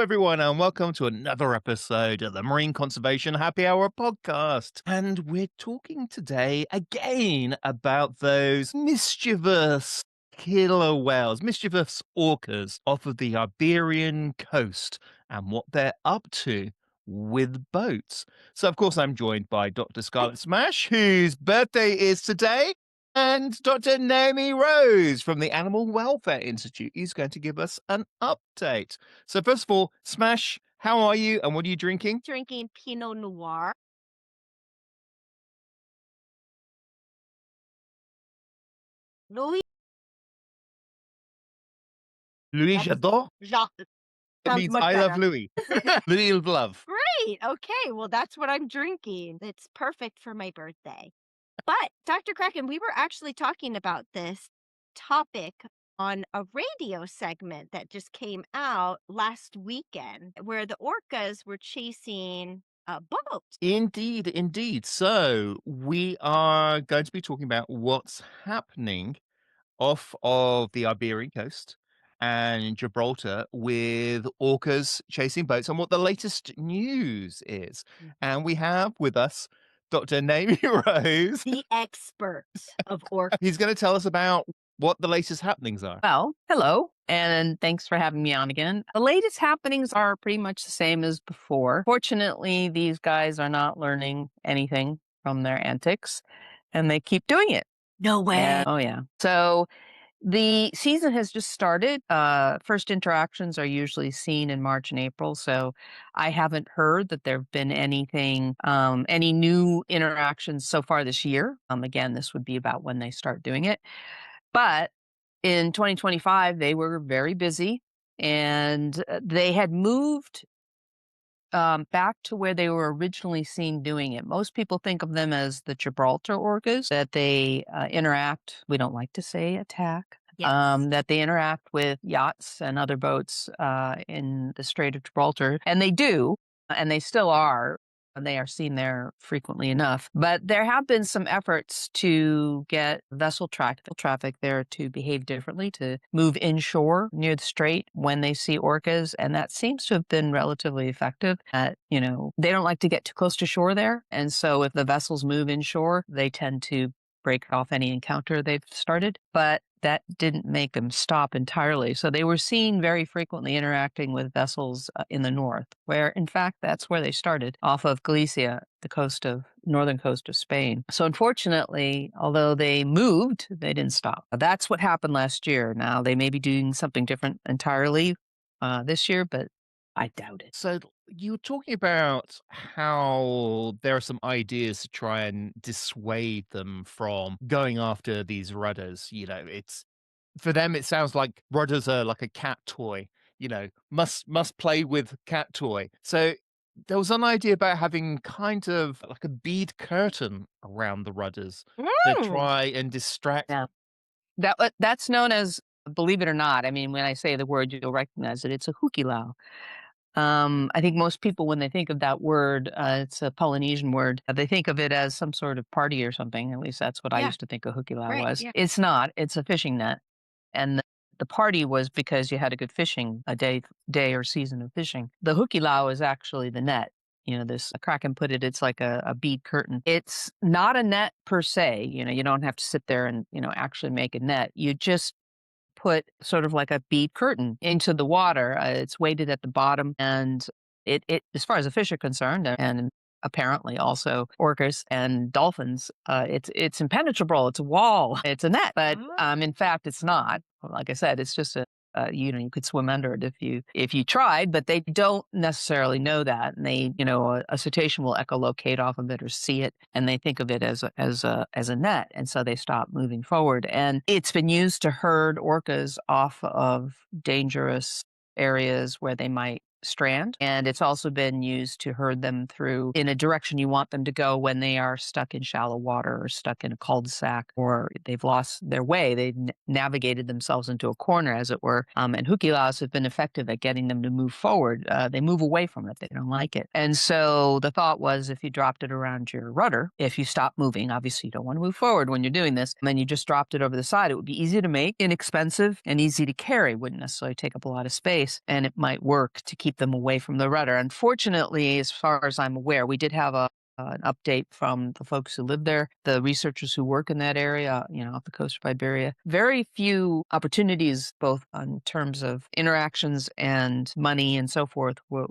everyone, and welcome to another episode of the Marine Conservation Happy Hour podcast. And we're talking today again about those mischievous killer whales, mischievous orcas off of the Iberian coast and what they're up to with boats. So, of course, I'm joined by Dr. Scarlett Smash, whose birthday is today. And Dr. Naomi Rose from the Animal Welfare Institute is going to give us an update. So first of all, Smash, how are you and what are you drinking? Drinking Pinot Noir. Louis Louis That's Jadot? Jacques. It Sounds means much I love better. Louis. Louis of love. Great. Okay. Well, that's what I'm drinking. It's perfect for my birthday. But Dr. Kraken, we were actually talking about this topic on a radio segment that just came out last weekend where the orcas were chasing a boat. Indeed, indeed. So we are going to be talking about what's happening off of the Iberian coast and Gibraltar with orcas chasing boats and what the latest news is. And we have with us Dr. Naomi Rose. The expert of orcas. He's going to tell us about what the latest happenings are. Well, hello, and thanks for having me on again. The latest happenings are pretty much the same as before. Fortunately, these guys are not learning anything from their antics, and they keep doing it. No way. Oh, yeah. So the season has just started. First interactions are usually seen in March and April. So I haven't heard that there have been any new interactions so far this year. Again, this would be about when they start doing it. But in 2025, they were very busy and they had moved back to where they were originally seen doing it. Most people think of them as the Gibraltar orcas, that they interact, we don't like to say attack, Yes. that they interact with yachts and other boats in the Strait of Gibraltar. And they do, and they still are. And they are seen there frequently enough. But there have been some efforts to get vessel traffic there to behave differently, to move inshore near the strait when they see orcas. And that seems to have been relatively effective. They don't like to get too close to shore there. And so if the vessels move inshore, they tend to break off any encounter they've started. But that didn't make them stop entirely. So they were seen very frequently interacting with vessels in the north, where in fact that's where they started, off of Galicia, the northern coast of Spain. So unfortunately, although they moved, they didn't stop. That's what happened last year. Now they may be doing something different entirely this year, but I doubt it. So you were talking about how there are some ideas to try and dissuade them from going after these rudders. It's for them. It sounds like rudders are like a cat toy. Must play with cat toy. So there was an idea about having kind of like a bead curtain around the rudders to Mm. try and distract. Yeah. That's known as, believe it or not, I mean, when I say the word, you'll recognize it. It's a hukilau. I think most people, when they think of that word, it's a Polynesian word, they think of it as some sort of party or something. At least that's what I Yeah. used to think a hukilau Right. was. Yeah. It's not. It's a fishing net. And the party was because you had a good fishing, a day or season of fishing. The hukilau is actually the net. This Kraken put it, it's like a bead curtain. It's not a net per se. You don't have to sit there and, actually make a net. You just put sort of like a bead curtain into the water. It's weighted at the bottom, and it as far as the fish are concerned, and apparently also orcas and dolphins, it's impenetrable. It's a wall. It's a net, but Ah. in fact, it's not. Like I said, it's just you could swim under it if you tried, but they don't necessarily know that. And they, a cetacean will echolocate off of it or see it, and they think of it as a net, and so they stop moving forward. And it's been used to herd orcas off of dangerous areas where they might strand. And it's also been used to herd them through in a direction you want them to go when they are stuck in shallow water or stuck in a cul-de-sac, or they've lost their way. They've navigated themselves into a corner, as it were. And hukilaus have been effective at getting them to move forward. They move away from it. They don't like it. And so the thought was, if you dropped it around your rudder, if you stop moving, obviously you don't want to move forward when you're doing this, and then you just dropped it over the side, it would be easy to make, inexpensive, and easy to carry. Wouldn't necessarily take up a lot of space, and it might work to keep keep them away from the rudder. Unfortunately, as far as I'm aware, we did have an update from the folks who live there, the researchers who work in that area, off the coast of Iberia. Very few opportunities, both in terms of interactions and money and so forth, were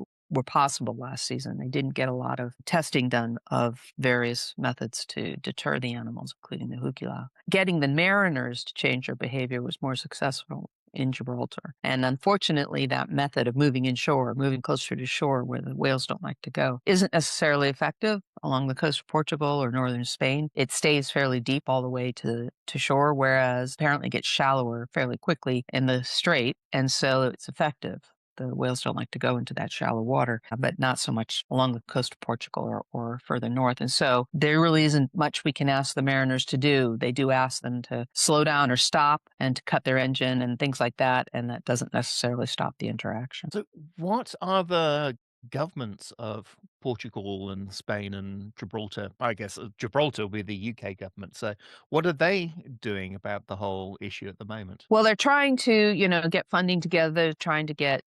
possible last season. They didn't get a lot of testing done of various methods to deter the animals, including the hukilau. Getting the mariners to change their behavior was more successful in Gibraltar. And unfortunately, that method of moving inshore, moving closer to shore where the whales don't like to go, isn't necessarily effective along the coast of Portugal or northern Spain. It stays fairly deep all the way to shore, whereas apparently it gets shallower fairly quickly in the strait, and so it's effective. The whales don't like to go into that shallow water, but not so much along the coast of Portugal or further north. And so there really isn't much we can ask the mariners to do. They do ask them to slow down or stop and to cut their engine and things like that. And that doesn't necessarily stop the interaction. So, what are the governments of Portugal and Spain and Gibraltar? I guess Gibraltar will be the UK government. So, what are they doing about the whole issue at the moment? Well, they're trying to, get funding together, trying to get,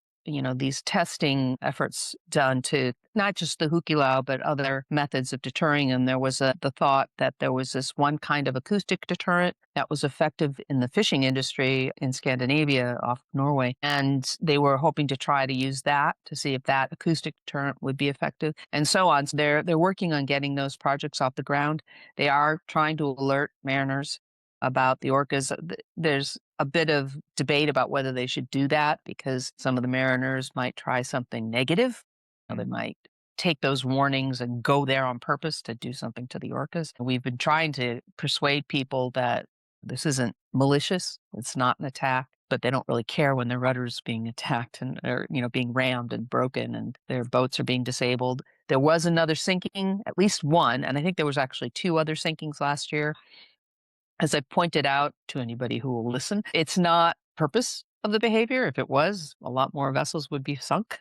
these testing efforts done to not just the hukilau, but other methods of deterring them. There was the thought that there was this one kind of acoustic deterrent that was effective in the fishing industry in Scandinavia off Norway. And they were hoping to try to use that to see if that acoustic deterrent would be effective and so on. So they're working on getting those projects off the ground. They are trying to alert mariners about the orcas. There's a bit of debate about whether they should do that because some of the mariners might try something negative. They might take those warnings and go there on purpose to do something to the orcas. We've been trying to persuade people that this isn't malicious. It's not an attack, but they don't really care when their rudder's being attacked and or being rammed and broken and their boats are being disabled. There was another sinking, at least one, and I think there was actually two other sinkings last year. As I pointed out to anybody who will listen, it's not purpose of the behavior. If it was, a lot more vessels would be sunk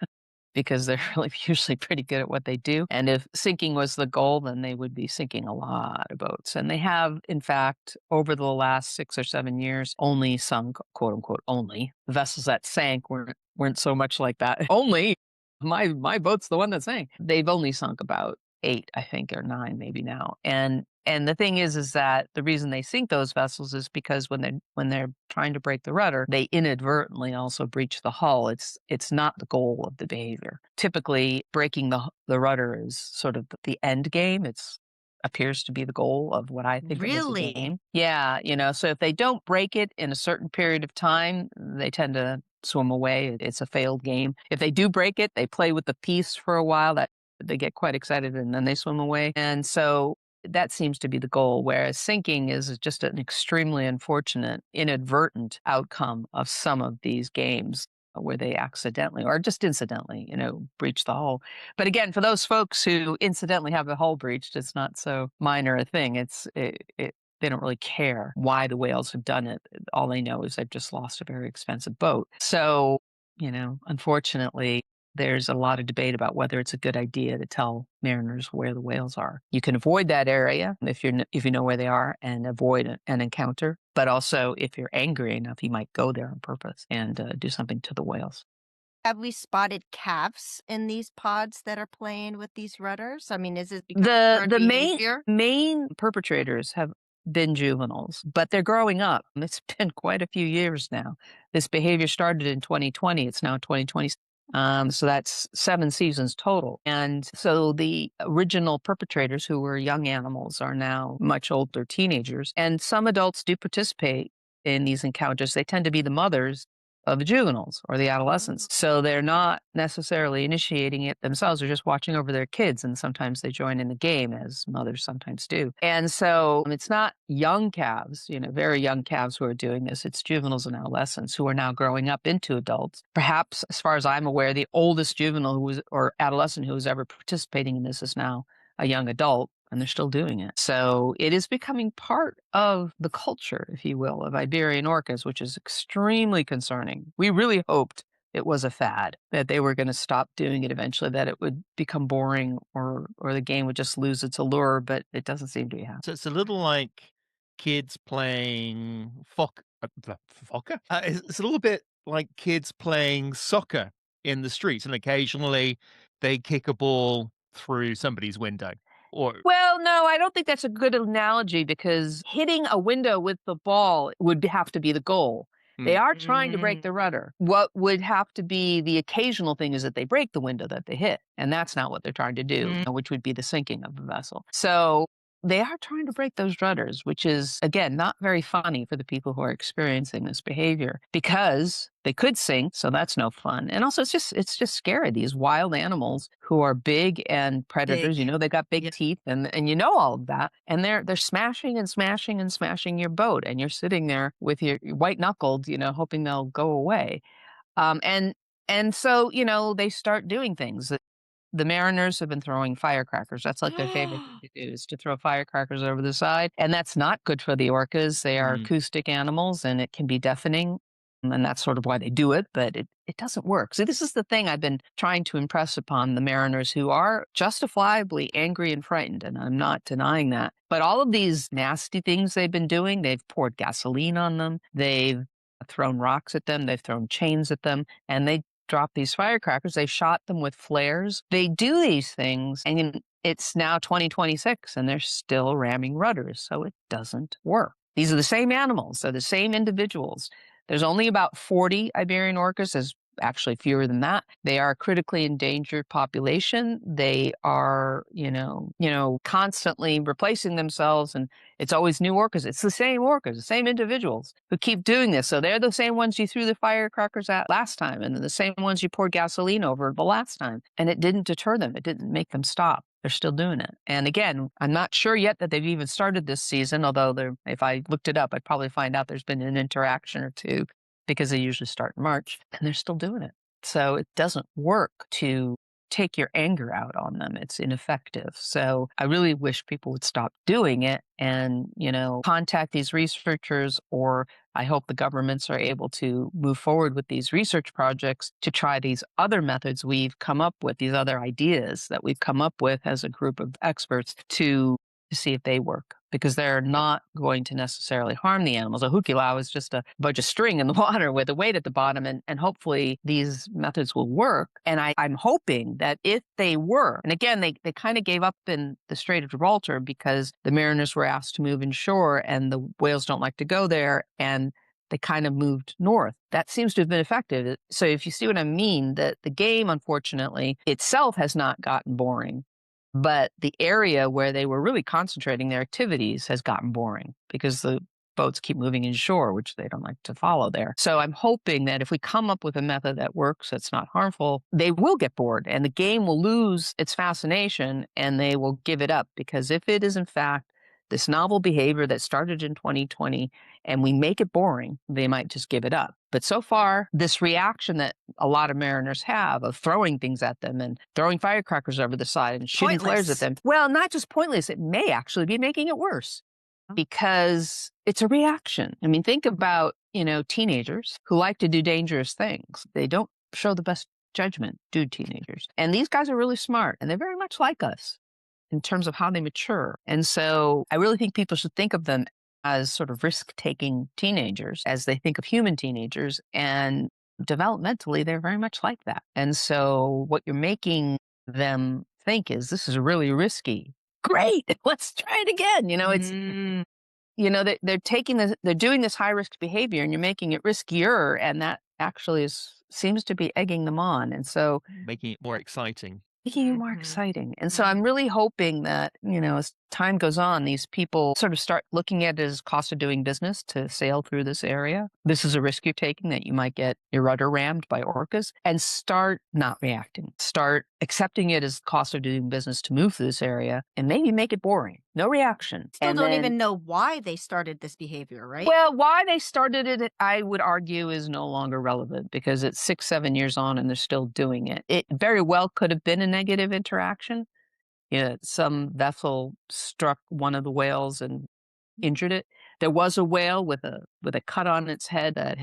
because they're really usually pretty good at what they do. And if sinking was the goal, then they would be sinking a lot of boats. And they have, in fact, over the last 6 or 7 years, only sunk, quote unquote, only. The vessels that sank weren't so much like that. Only my boat's the one that sank. They've only sunk about 8, I think, or 9 maybe now. And the thing is that the reason they sink those vessels is because when they're trying to break the rudder, they inadvertently also breach the hull. It's not the goal of the behavior. Typically, breaking the rudder is sort of the end game. It's appears to be the goal of what I think of as a Really? game. Yeah, so if they don't break it in a certain period of time, they tend to swim away. It's a failed game. If they do break it, they play with the piece for a while. That they get quite excited and then they swim away. And so that seems to be the goal, whereas sinking is just an extremely unfortunate, inadvertent outcome of some of these games where they accidentally or just incidentally, breach the hull. But again, for those folks who incidentally have the hull breached, it's not so minor a thing. They don't really care why the whales have done it. All they know is they've just lost a very expensive boat. So, unfortunately, there's a lot of debate about whether it's a good idea to tell mariners where the whales are. You can avoid that area if you know where they are and avoid an encounter. But also, if you're angry enough, you might go there on purpose and do something to the whales. Have we spotted calves in these pods that are playing with these rudders? I mean, is it becoming learned The behavior? main perpetrators have been juveniles, but they're growing up. It's been quite a few years now. This behavior started in 2020. It's now 2020. So that's 7 seasons total. And so the original perpetrators who were young animals are now much older teenagers. And some adults do participate in these encounters. They tend to be the mothers of the juveniles or the adolescents. So they're not necessarily initiating it themselves. They're just watching over their kids. And sometimes they join in the game, as mothers sometimes do. And so it's not young calves, very young calves who are doing this. It's juveniles and adolescents who are now growing up into adults. Perhaps, as far as I'm aware, the oldest juvenile or adolescent who was ever participating in this is now a young adult. And they're still doing it. So it is becoming part of the culture, if you will, of Iberian orcas, which is extremely concerning. We really hoped it was a fad, that they were going to stop doing it eventually, that it would become boring or the game would just lose its allure, but it doesn't seem to be happening. So it's a little like kids playing foca. It's a little bit like kids playing soccer in the streets, and occasionally they kick a ball through somebody's window. Or Well, no, I don't think that's a good analogy because hitting a window with the ball would have to be the goal. They mm, are trying to break Mm. the rudder. What would have to be the occasional thing is that they break the window that they hit. And that's not what they're trying to do, Mm. which would be the sinking of the vessel. So they are trying to break those rudders, which is, again, not very funny for the people who are experiencing this behavior because they could sink. So that's no fun. And also, it's just scary. These wild animals who are big and predators, Big. they got big Yep. teeth and all of that. And they're smashing and smashing and smashing your boat. And you're sitting there with your white knuckled, hoping they'll go away. Um, and and so, they start doing things. The mariners have been throwing firecrackers. That's like their favorite thing to do is to throw firecrackers over the side. And that's not good for the orcas. They are mm, acoustic animals and it can be deafening. And that's sort of why they do it, but it doesn't work. So this is the thing I've been trying to impress upon the mariners who are justifiably angry and frightened. And I'm not denying that. But all of these nasty things they've been doing, they've poured gasoline on them. They've thrown rocks at them. They've thrown chains at them. And they drop these firecrackers. They shot them with flares. They do these things, and it's now 2026, and they're still ramming rudders, so it doesn't work. These are the same animals. They're the same individuals. There's only about 40 Iberian orcas. There's actually fewer than that. They are a critically endangered population. They are, constantly replacing themselves, and it's always new orcas. It's the same orcas, the same individuals who keep doing this. So they're the same ones you threw the firecrackers at last time, and the same ones you poured gasoline over the last time. And it didn't deter them. It didn't make them stop. They're still doing it. And again, I'm not sure yet that they've even started this season, although if I looked it up, I'd probably find out there's been an interaction or two because they usually start in March and they're still doing it. So it doesn't work to take your anger out on them. It's ineffective. So I really wish people would stop doing it and, contact these researchers, or I hope the governments are able to move forward with these research projects to try these other methods we've come up with, these other ideas that we've come up with as a group of experts to see if they work because they're not going to necessarily harm the animals. A hukilau is just a bunch of string in the water with a weight at the bottom, and hopefully these methods will work. And I'm hoping that if they work, and again, they kind of gave up in the Strait of Gibraltar because the mariners were asked to move inshore and the whales don't like to go there. And they kind of moved north. That seems to have been effective. So if you see what I mean, that the game, unfortunately, itself has not gotten boring. But the area where they were really concentrating their activities has gotten boring because the boats keep moving inshore, which they don't like to follow there. So I'm hoping that if we come up with a method that works, that's not harmful, they will get bored and the game will lose its fascination and they will give it up. Because if it is, in fact, this novel behavior that started in 2020 and we make it boring, they might just give it up. But so far, this reaction that a lot of mariners have of throwing things at them and throwing firecrackers over the side and shooting flares at Pointless. them, well, not just pointless, it may actually be making it worse because it's a reaction. I mean, think about, teenagers who like to do dangerous things. They don't show the best judgment, do teenagers. And these guys are really smart and they're very much like us in terms of how they mature. And so I really think people should think of them as sort of risk taking teenagers as they think of human teenagers. And developmentally, they're very much like that. And so what you're making them think is this is really risky. Great, let's try it again. Mm. They're taking this, they're doing this high risk behavior and you're making it riskier. And that actually seems to be egging them on. And so making it more exciting. making it more Mhm. exciting. And so I'm Mhm. really hoping that, as time goes on, these people sort of start looking at it as cost of doing business to sail through this area. This is a risk you're taking that you might get your rudder rammed by orcas and start not reacting. Start accepting it as cost of doing business to move through this area and maybe make it boring. No reaction. Still And don't then even know why they started this behavior, right? well, why they started it, I would argue, is no longer relevant because it's 6, 7 years on and they're still doing it. It very well could have been a negative interaction. Yeah, some vessel struck one of the whales and injured it. There was a whale with a cut on its head that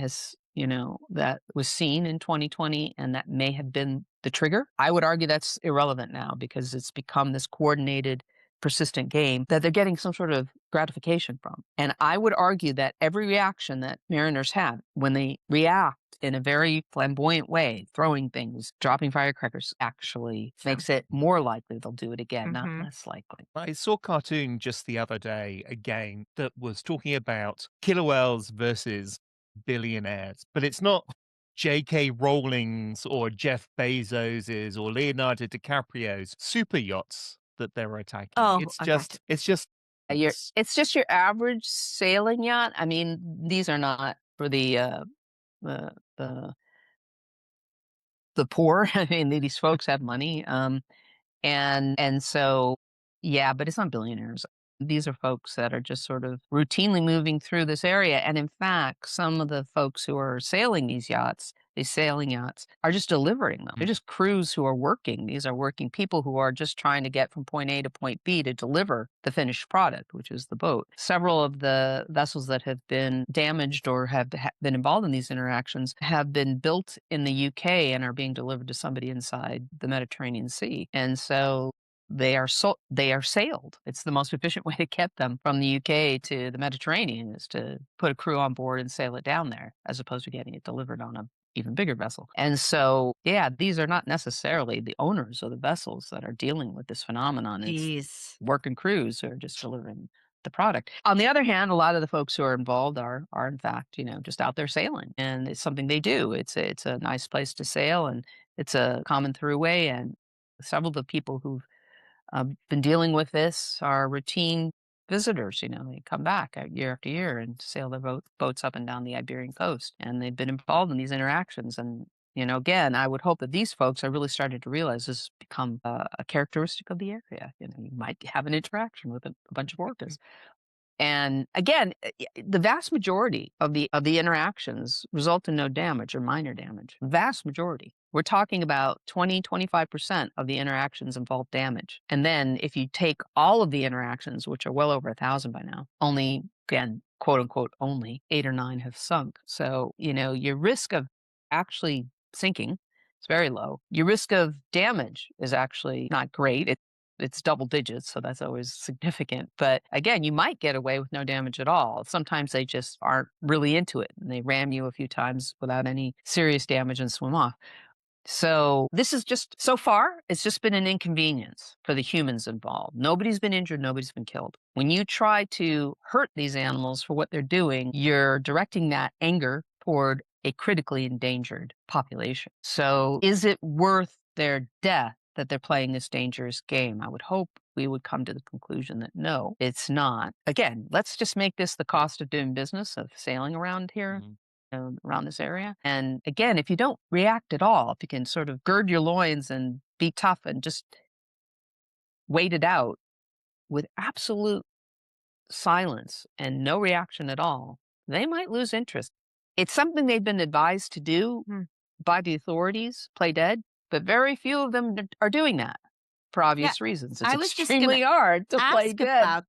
that was seen in 2020, and that may have been the trigger. I would argue that's irrelevant now because it's become this coordinated persistent game that they're getting some sort of gratification from. And I would argue that every reaction that mariners have when they react in a very flamboyant way, throwing things, dropping firecrackers, actually makes it more likely they'll do it again, not less likely. I saw a cartoon just the other day again that was talking about killer whales versus billionaires, but it's not J.K. Rowling's or Jeff Bezos's or Leonardo DiCaprio's super yachts that they're attacking. Oh, It's I just, gotcha. it's just, It's just your average sailing yacht. I mean, these are not for the the the poor. I mean, these folks have money. And so, yeah, but it's not billionaires. These are folks that are just sort of routinely moving through this area. And in fact, some of the folks who are sailing these yachts, these sailing yachts, are just delivering them. They're just crews who are working. These are working people who are just trying to get from point A to point B to deliver the finished product, which is the boat. Several of the vessels that have been damaged or have been involved in these interactions have been built in the UK and are being delivered to somebody inside the Mediterranean Sea. And so they are sailed. It's the most efficient way to get them from the UK to the Mediterranean is to put a crew on board and sail it down there, as opposed to getting it delivered on a even bigger vessel. And so, yeah, these are not necessarily the owners of the vessels that are dealing with this phenomenon. It's Jeez. working crews who are just delivering the product. On the other hand, a lot of the folks who are involved are in fact, just out there sailing, and it's something they do. It's a nice place to sail, and it's a common throughway. And several of the people who've been dealing with this are routine visitors. They come back year after year and sail their boats up and down the Iberian coast, and they've been involved in these interactions. And again, I would hope that these folks are really starting to realize this has become a characteristic of the area. You might have an interaction with a bunch of orcas. And again, the vast majority of the interactions result in no damage or minor damage. Vast majority. We're talking about 20-25% of the interactions involve damage. And then if you take all of the interactions, which are well over 1,000 by now, only, again, quote unquote, only 8 or 9 have sunk. So, your risk of actually sinking is very low. Your risk of damage is actually not great. It's double digits, so that's always significant. But again, you might get away with no damage at all. Sometimes they just aren't really into it, and they ram you a few times without any serious damage and swim off. So this is just, so far, it's just been an inconvenience for the humans involved. Nobody's been injured, nobody's been killed. When you try to hurt these animals for what they're doing, you're directing that anger toward a critically endangered population. So is it worth their death that they're playing this dangerous game? I would hope we would come to the conclusion that no, it's not. Again, let's just make this the cost of doing business, of sailing around here, around this area. And again, if you don't react at all, if you can sort of gird your loins and be tough and just wait it out with absolute silence and no reaction at all, they might lose interest. It's something they've been advised to do by the authorities, play dead, but very few of them are doing that for obvious reasons. It's I was just extremely hard to play Ask dead. about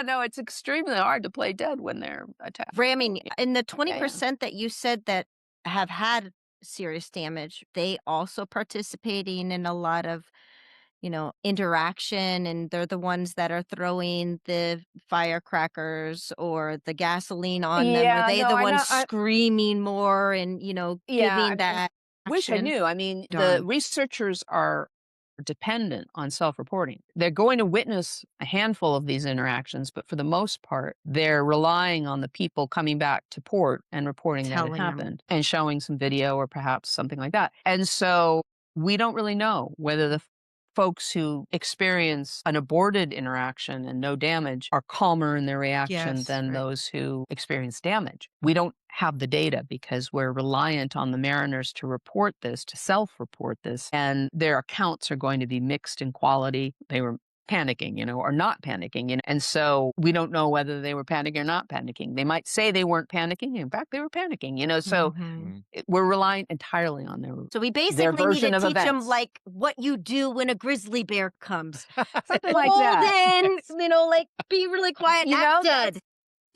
No, it's extremely hard to play dead when they're attacked. ramming. In the Yeah, yeah. 20% that you said that have had serious damage, they also participating in a lot of, interaction, and they're the ones that are throwing the firecrackers or the gasoline on them. Are Yeah, they no, the I ones know. screaming more and, Yeah, giving that wish I action? knew. I mean, the Darn. researchers are dependent on self-reporting. They're going to witness a handful of these interactions, but for the most part, they're relying on the people coming back to port and reporting that it Telling 'em. happened and showing some video or perhaps something like that. And so we don't really know whether the folks who experience an aborted interaction and no damage are calmer in their reaction Yes, than right. those who experience damage. We don't have the data because we're reliant on the mariners to report this, to self-report this, and their accounts are going to be mixed in quality. They were panicking, or not panicking. And so we don't know whether they were panicking or not panicking. They might say they weren't panicking. In fact, they were panicking, so we're relying entirely on So we their basically need version to of teach them events. like what you do when a grizzly bear comes. Something like Hold that. in, be really quiet, You act know, dead.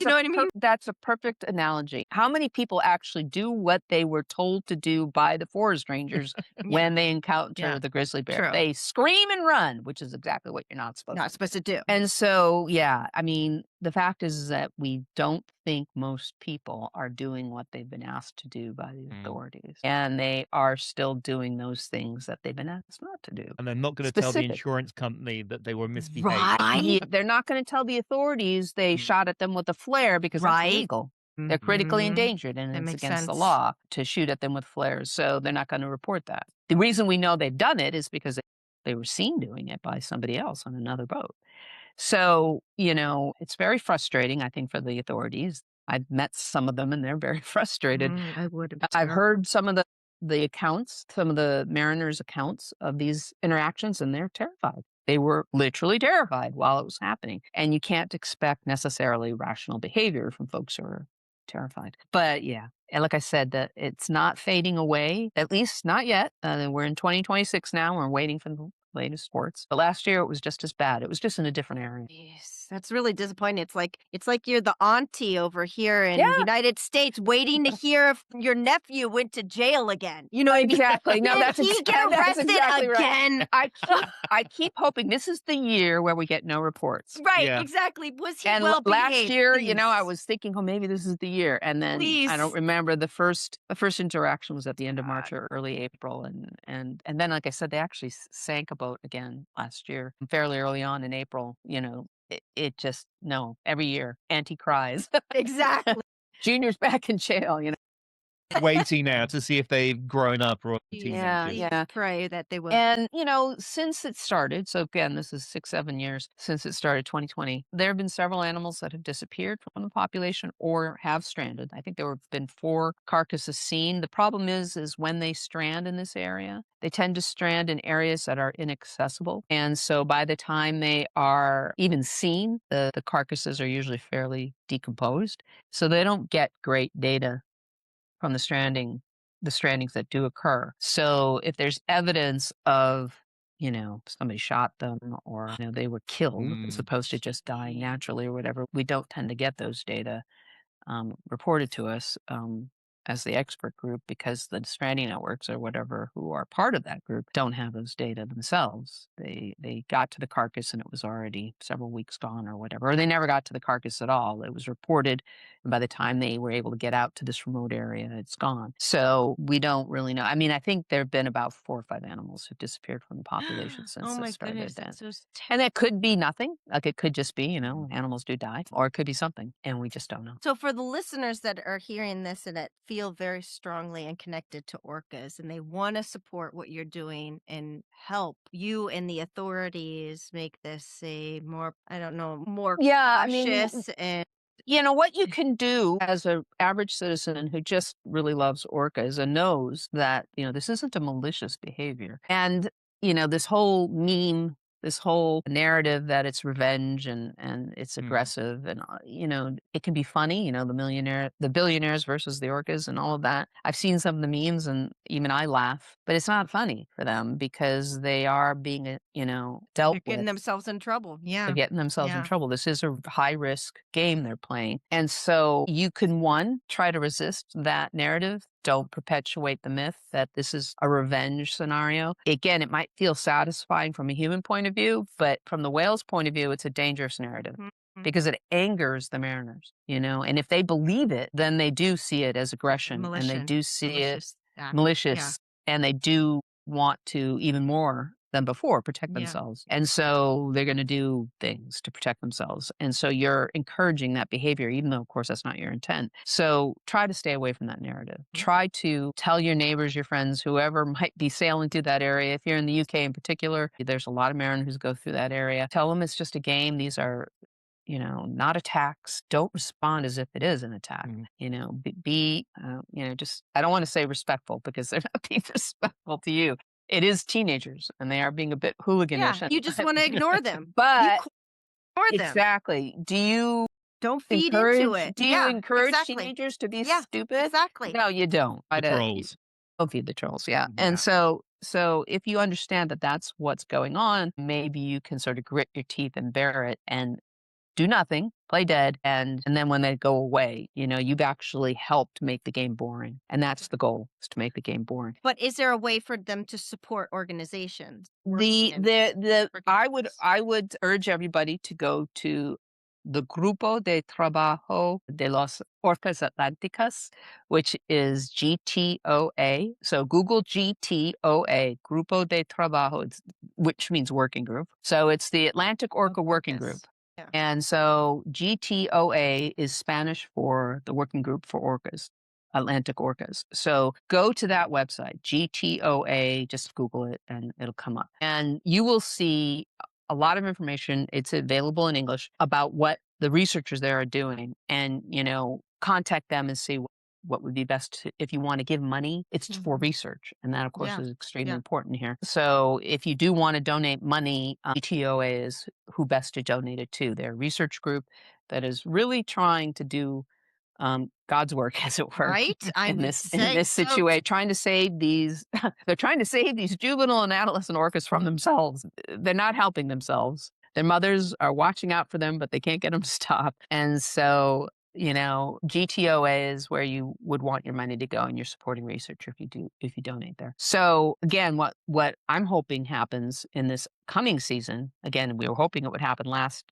You know what I mean? That's a perfect analogy. How many people actually do what they were told to do by the forest rangers Yeah. when they encounter Yeah. the grizzly bear? True. They scream and run, which is exactly what you're not supposed Not to supposed to do. And so, yeah, I mean, the fact is that we don't think most people are doing what they've been asked to do by the authorities. And they are still doing those things that they've been asked not to do. And they're not going to tell the insurance company that they were misbehaving. Right. They're not going to tell the authorities they shot at them with a flare because that's Right. illegal. They're critically Mhm. endangered and That it's makes against the sense. law to shoot at them with flares. So they're not going to report that. The reason we know they've done it is because they were seen doing it by somebody else on another boat. So, it's very frustrating, I think, for the authorities. I've met some of them and they're very frustrated. I would. I've heard some of the accounts, some of the mariners' accounts of these interactions, and they're terrified. They were literally terrified while it was happening. And you can't expect necessarily rational behavior from folks who are terrified. But yeah, and like I said, that it's not fading away, at least not yet. We're in 2026 now. We're waiting for the latest reports. But last year it was just as bad. It was just in a different area. Yes, that's really disappointing. It's like you're the auntie over here in Yeah. United States waiting to hear if your nephew went to jail again. You know what I mean? Exactly. No, Did that's he get that's arrested exactly right. again? I keep hoping this is the year where we get no reports. Right, Yeah. exactly. Was he And well last behaved? year, Please. I was thinking, oh, maybe this is the year. And then I don't Please. remember the first interaction was at the end of March God. or early April. And then, like I said, they actually sank a boat again last year, fairly early on in April. It just, no, every year, Auntie cries. Exactly. Junior's back in jail. Waiting now to see if they've grown up or Yeah, teenagers. yeah. Pray that they will. And, since it started, so again, this is 6, 7 years since it started, 2020, there have been several animals that have disappeared from the population or have stranded. I think there have been 4 carcasses seen. The problem is when they strand in this area, they tend to strand in areas that are inaccessible. And so by the time they are even seen, the carcasses are usually fairly decomposed. So they don't get great data from the strandings that do occur. So if there's evidence of, somebody shot them or they were killed as opposed to just dying naturally or whatever, we don't tend to get those data reported to us as the expert group because the stranding networks or whatever who are part of that group don't have those data themselves. They got to the carcass and it was already several weeks gone or whatever, or they never got to the carcass at all. It was reported, and by the time they were able to get out to this remote area, it's gone. So we don't really know. I mean, I think there have been about 4 or 5 animals who've disappeared from the population since Oh this my started. goodness, that's so And that could be nothing. Like it could just be, animals do die, or it could be something, and we just don't know. So for the listeners that are hearing this and that feel very strongly and connected to orcas and they want to support what you're doing and help you and the authorities make this a more, I don't know, more Yeah, I mean, cautious and what you can do as an average citizen who just really loves orcas and knows that, this isn't a malicious behavior. And, this whole meme, this whole narrative that it's revenge and it's aggressive and, it can be funny, the billionaires versus the orcas and all of that. I've seen some of the memes and even I laugh, but it's not funny for them because they are being, they're dealt getting with. themselves in trouble. Yeah. They're getting themselves in Yeah. trouble. This is a high risk game they're playing. And so you can, one, try to resist that narrative. Don't perpetuate the myth that this is a revenge scenario. Again, it might feel satisfying from a human point of view, but from the whale's point of view, it's a dangerous narrative because it angers the mariners, and if they believe it, then they do see it as aggression and they do see it malicious and they do want to even more than before protect themselves. And so they're going to do things to protect themselves. And so you're encouraging that behavior, even though, of course, that's not your intent. So try to stay away from that narrative. Try to tell your neighbors, your friends, whoever might be sailing through that area. If you're in the UK in particular, there's a lot of mariners who go through that area. Tell them it's just a game. These are not attacks. Don't respond as if it is an attack. Be just, I don't want to say respectful because they're not being respectful to you. It is teenagers and they are being a bit hooliganish. Yeah, you just want to ignore them. But ignore them. Exactly. Do you Don't feed into it. Do you encourage teenagers to be stupid? Exactly. No, you don't. The trolls. Don't feed the trolls. Yeah. And so if you understand that that's what's going on, maybe you can sort of grit your teeth and bear it and do nothing, play dead, and then when they go away, you've actually helped make the game boring. And that's the goal, is to make the game boring. But is there a way for them to support organizations working The in the for I would kids? I would urge everybody to go to the Grupo de Trabajo de los Orcas Atlánticas, which is GTOA. So Google GTOA, Grupo de Trabajo, which means working group. So it's the Atlantic Of Orca Working Orcas. Group. Yeah. And so GTOA is Spanish for the working group for orcas. Atlantic Orcas. So go to that website, GTOA, just Google it and it'll come up. And you will see a lot of information. It's available in English about what the researchers there are doing. And, contact them and see what would be best if you want to give money. It's for Mhm. research. And that, of course, Yeah. is extremely Yeah. important here. So if you do want to donate money, GTOA is who best to donate it to. They're a research group that is really trying to do God's work, as it were, Right? I in would in say this so. situation, trying to save these. They're trying to save these juvenile and adolescent orcas from themselves. They're not helping themselves. Their mothers are watching out for them, but they can't get them to stop. And so, GTOA is where you would want your money to go, and you're supporting research if you donate there. So again, what I'm hoping happens in this coming season, again, we were hoping it would happen last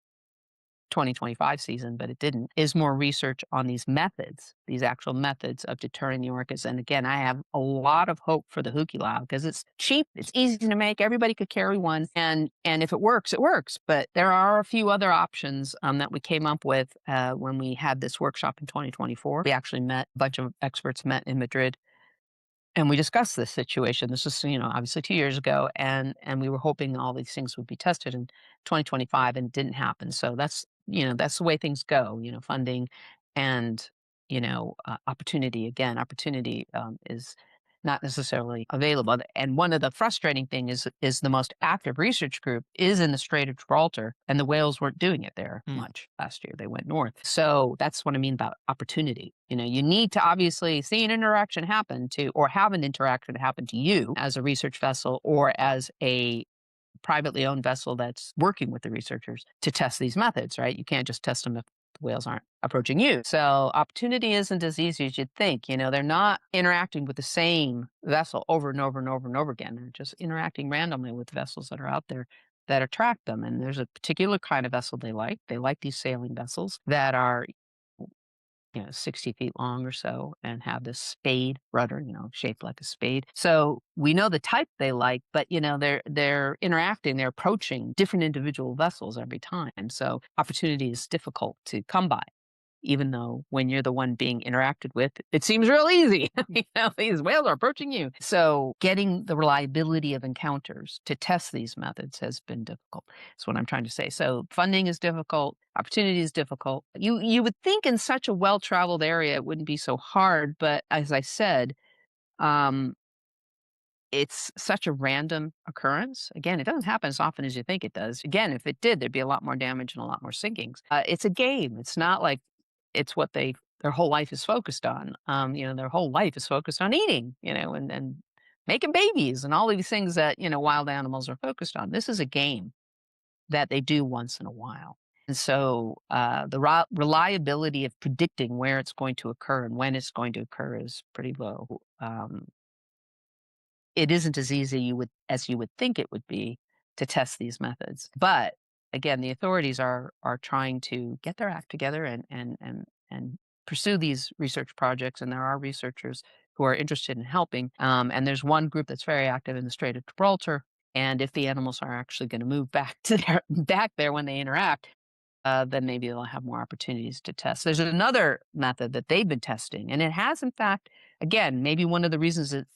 2025 season, but it didn't, is more research on these methods, these actual methods of deterring the orcas. And again, I have a lot of hope for the Hukilau because it's cheap, it's easy to make, everybody could carry one, and if it works, it works. But there are a few other options that we came up with when we had this workshop in 2024. We actually met, a bunch of experts met in Madrid and we discussed this situation. This was, obviously 2 years ago, and we were hoping all these things would be tested in 2025, and it didn't happen. So that's the way things go. Funding and opportunity. Again, opportunity is not necessarily available. And one of the frustrating thing is the most active research group is in the Strait of Gibraltar, and the whales weren't doing it there Hmm. much last year. They went north. So that's what I mean about opportunity. You need to obviously see an interaction happen to, or have an interaction happen to you as a research vessel or as a privately owned vessel that's working with the researchers to test these methods, right? You can't just test them if the whales aren't approaching you. So opportunity isn't as easy as you'd think. They're not interacting with the same vessel over and over and over and over again. They're just interacting randomly with vessels that are out there that attract them. And there's a particular kind of vessel they like. They like these sailing vessels that are 60 feet long or so and have this spade rudder, shaped like a spade. So we know the type they like, but they're interacting, they're approaching different individual vessels every time. So opportunity is difficult to come by, even though when you're the one being interacted with, it seems real easy. These whales are approaching you. So getting the reliability of encounters to test these methods has been difficult. That's what I'm trying to say. So funding is difficult. Opportunity is difficult. You would think in such a well-traveled area, it wouldn't be so hard. But as I said, um, it's such a random occurrence. Again, it doesn't happen as often as you think it does. Again, if it did, there'd be a lot more damage and a lot more sinkings. It's a game. It's not like it's what their whole life is focused on. Their whole life is focused on eating, and making babies and all these things that, wild animals are focused on. This is a game that they do once in a while. And so the reliability of predicting where it's going to occur and when it's going to occur is pretty low. It isn't as easy as you would think it would be to test these methods. But again, the authorities are trying to get their act together and pursue these research projects. And there are researchers who are interested in helping. And there's one group that's very active in the Strait of Gibraltar. And if the animals are actually going to move back to back there when they interact, then maybe they'll have more opportunities to test. There's another method that they've been testing, and it has, in fact, again, maybe one of the reasons that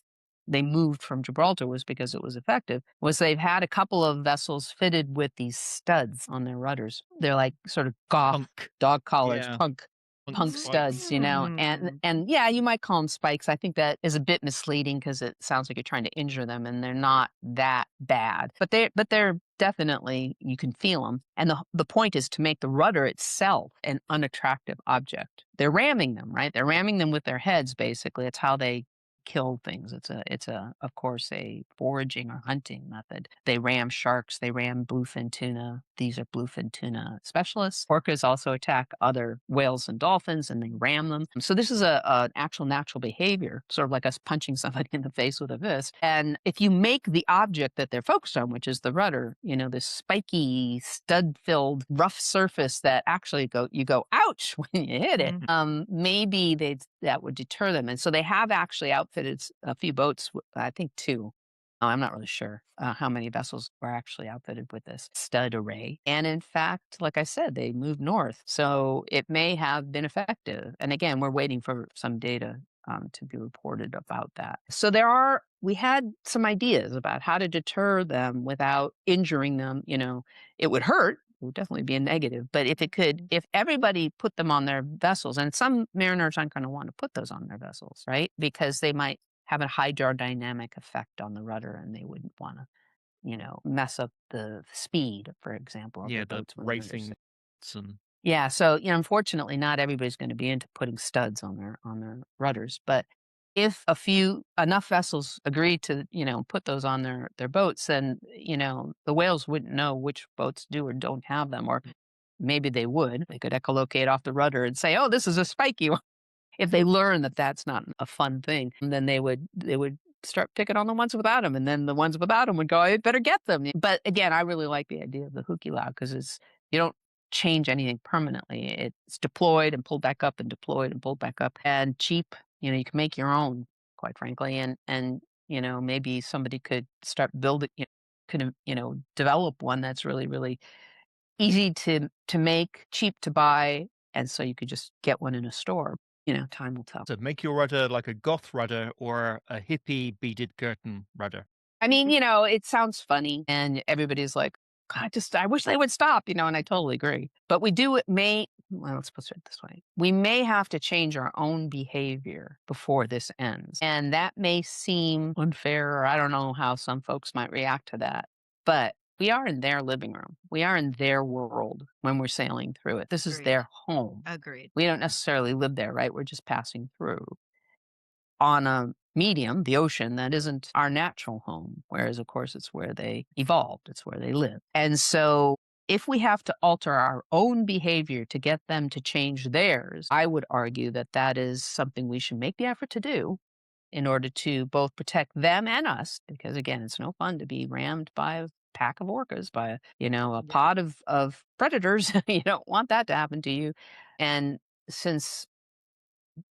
they moved from Gibraltar was because it was effective, was they've had a couple of vessels fitted with these studs on their rudders. They're like sort of goth Punk. dog collars, Yeah. Punk punk spikes. studs, and Mm. and yeah, you might call them spikes. I think that is a bit misleading because it sounds like you're trying to injure them, and they're not that bad. But they're definitely, you can feel them. And the point is to make the rudder itself an unattractive object. They're ramming them, right? They're ramming them with their heads. Basically, it's how they kill things. It's of course a foraging or hunting method. They ram sharks. They ram bluefin tuna. These are bluefin tuna specialists. Orcas also attack other whales and dolphins and they ram them. So this is an actual natural behavior, sort of like us punching somebody in the face with a fist. And if you make the object that they're focused on, which is the rudder, this spiky, stud-filled, rough surface that actually you go, ouch, when you hit it, maybe that would deter them. And so they have actually outfitted a few boats, I think 2. I'm not really sure how many vessels were actually outfitted with this stud array. And in fact, like I said, they moved north. So it may have been effective. And again, we're waiting for some data to be reported about that. So we had some ideas about how to deter them without injuring them. It would hurt. It would definitely be a negative. But if everybody put them on their vessels, and some mariners aren't going to want to put those on their vessels, right? Because they might have a hydrodynamic effect on the rudder and they wouldn't want to, mess up the speed, for example, of Yeah, their the boats when the rudder's. racing and Yeah, so unfortunately, not everybody's going to be into putting studs on their rudders. But if enough vessels agree to put those on their boats, then the whales wouldn't know which boats do or don't have them, or maybe they would. They could echolocate off the rudder and say, "Oh, this is a spiky one." If they learn that that's not a fun thing, then they would start picking on the ones without them, and then the ones without them would go, "I better get them." But again, I really like the idea of the hukilau because you don't change anything permanently. It's deployed and pulled back up and deployed and pulled back up and cheap. You can make your own, quite frankly, and maybe somebody could start building, could develop one that's really really easy to make, cheap to buy, and so you could just get one in a store. Time will tell. so make your rudder like a goth rudder or a hippie beaded curtain rudder. I mean, it sounds funny and everybody's like, "God, I wish they would stop," and I totally agree. But let's put it this way. We may have to change our own behavior before this ends. And that may seem unfair, or I don't know how some folks might react to that. But we are in their living room. We are in their world when we're sailing through it. This is Agreed. their home. Agreed. We don't necessarily live there, right? We're just passing through on a medium, the ocean, that isn't our natural home. Whereas, of course, it's where they evolved, it's where they live. And so, if we have to alter our own behavior to get them to change theirs, I would argue that that is something we should make the effort to do in order to both protect them and us. Because, again, it's no fun to be rammed by a pack of orcas, by a pod of predators. You don't want that to happen to you. And since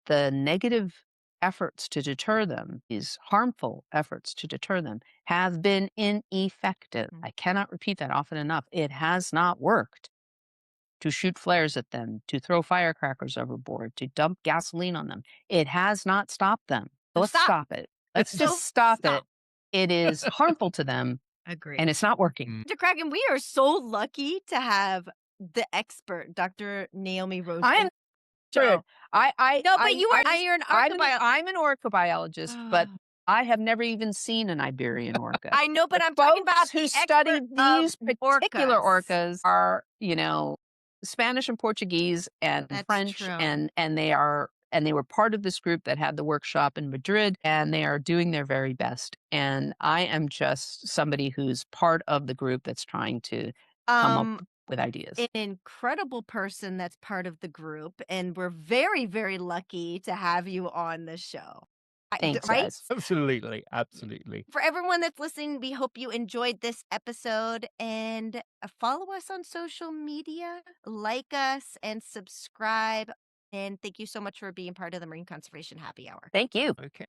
the negative efforts to deter them, these harmful efforts to deter them, have been ineffective. I cannot repeat that often enough. It has not worked to shoot flares at them, to throw firecrackers overboard, to dump gasoline on them. It has not stopped them. So Let's stop it. Let's So just stop stop. it. It is harmful to them Agreed. and it's not working. Mm. Dr. Kraken, we are so lucky to have the expert, Dr. Naomi Rose. I am Show. No, but you're an I'm an orcobiologist, but Oh. I have never even seen an Iberian orca. I know, but The I'm talking about folks who the study expert of these particular orcas. orcas are, Spanish and Portuguese and That's French, true. and they were part of this group that had the workshop in Madrid, and they are doing their very best. And I am just somebody who's part of the group that's trying to come up with ideas. An incredible person that's part of the group, and we're very, very lucky to have you on the show. Thanks, Right? guys. Absolutely, absolutely. For everyone that's listening, we hope you enjoyed this episode and follow us on social media, like us, and subscribe. And thank you so much for being part of the Marine Conservation Happy Hour. Thank you. Okay.